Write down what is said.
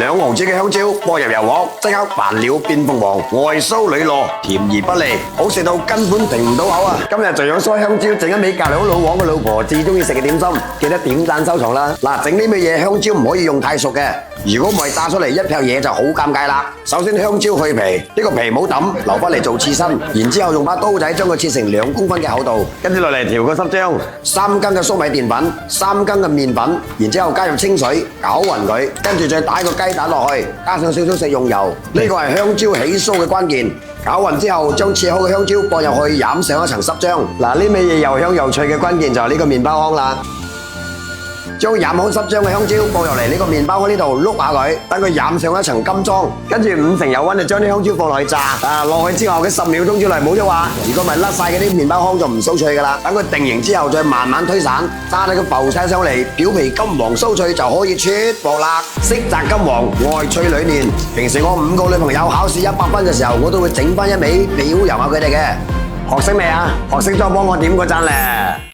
2毫子嘅香蕉播入油鑊，即刻扮鳥變鳳凰，外酥裏糯，甜而不膩，好食到根本停唔到口啊！今日就用梳香蕉整一味隔離好老王嘅老婆至中意食嘅點心，記得點讚收藏啦！嗱，整呢味嘢香蕉唔可以用太熟嘅，如果唔係炸出嚟一劈嘢就好尷尬啦。首先香蕉去皮，呢個皮冇抌，留翻嚟做刺身，然之後用把刀仔將佢切成2公分嘅厚度，跟住落嚟調個濕漿，3羹嘅粟米澱粉，3羹嘅麵粉，然之後加入清水攪勻佢，跟住再打個雞蛋落去，加上少少食用油，呢個係香蕉起酥嘅關鍵。攪勻之後，將切好嘅香蕉放入去，染上一層濕漿。嗱，呢味嘢又香又脆嘅關鍵就係呢個麵包糠啦。將染好濕漿嘅香蕉放入嚟呢個麵包糠呢度碌下佢，等佢染上一層金裝，跟住5成油溫就將啲香蕉放落去炸。落去之後嘅10秒鐘之內冇咗話，如果唔係甩晒嗰啲麵包糠就唔酥脆噶啦。等佢定型之後再慢慢推散，炸到佢浮晒上嚟，表皮金黃酥脆就可以出鑊啦。色澤金黃，外脆裏嫩。平時我5個女朋友考試100分嘅時候，我都會整翻一味表揚下佢哋嘅。學識未啊？學識咗幫我點個讚咧！